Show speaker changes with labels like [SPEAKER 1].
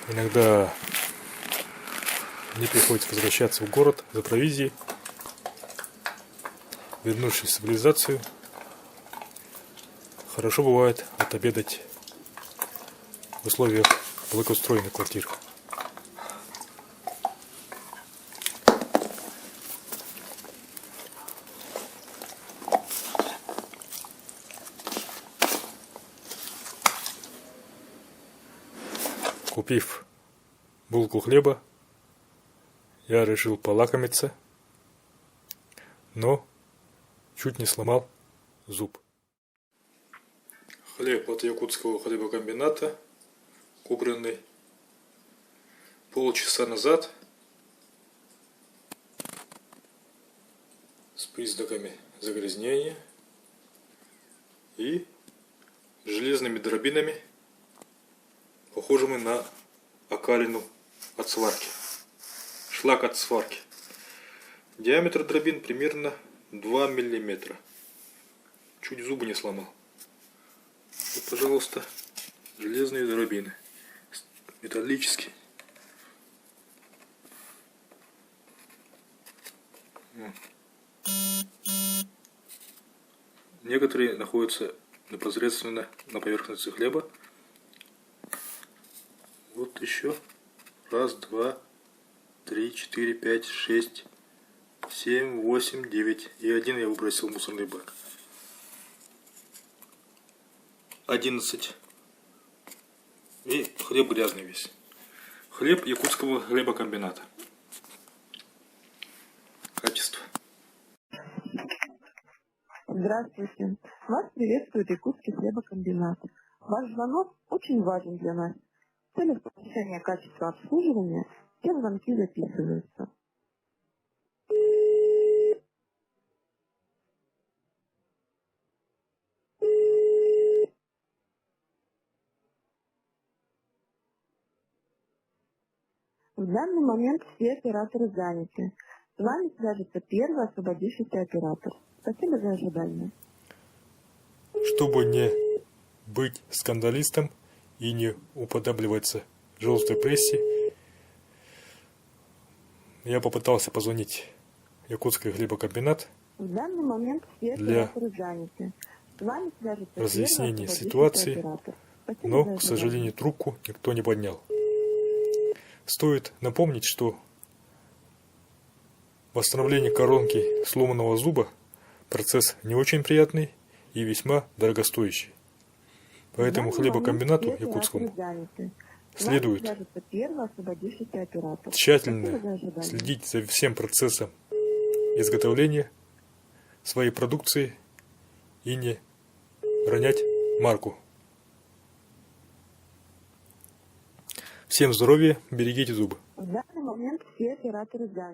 [SPEAKER 1] Иногда мне приходится возвращаться в город за провизией. Вернувшись в цивилизацию, хорошо бывает отобедать в условиях благоустроенной квартиры. Купив булку хлеба, я решил полакомиться, но чуть не сломал зуб. Хлеб от якутского хлебокомбината, купленный полчаса назад, с признаками загрязнения и железными дробинами, похожими на окалину от сварки. Шлак от сварки. Диаметр дробин примерно 2 мм. Чуть зубы не сломал. Вот, пожалуйста, железные дробины. Металлические. Некоторые находятся непосредственно на поверхности хлеба. Вот еще. Раз, два, три, четыре, пять, шесть, 7, 8, 9. И один я выбросил в мусорный бак. 11. И хлеб грязный весь. Хлеб якутского хлебокомбината. Качество.
[SPEAKER 2] Здравствуйте. Вас приветствует Якутский хлебокомбинат. Ваш звонок очень важен для нас. В целях повышения качества обслуживания все звонки записываются. В данный момент все операторы заняты. С вами свяжется первый освободившийся оператор. Спасибо за ожидание.
[SPEAKER 1] Чтобы не быть скандалистом и не уподобливаться желтой прессе, я попытался позвонить в Якутский хлебокомбинат
[SPEAKER 2] В данный момент все
[SPEAKER 1] для
[SPEAKER 2] операторы заняты. С вами свяжется
[SPEAKER 1] разъяснения
[SPEAKER 2] первый освободившийся
[SPEAKER 1] ситуации,
[SPEAKER 2] оператор. Спасибо за
[SPEAKER 1] но, к
[SPEAKER 2] ожидание.
[SPEAKER 1] сожалению, трубку никто не поднял. Стоит напомнить, что восстановление коронки сломанного зуба – процесс не очень приятный и весьма дорогостоящий. Поэтому хлебокомбинату якутскому следует тщательно следить за всем процессом изготовления своей продукции и не ронять марку. Всем здоровья, берегите зубы.
[SPEAKER 2] В данный момент все операторы заняты.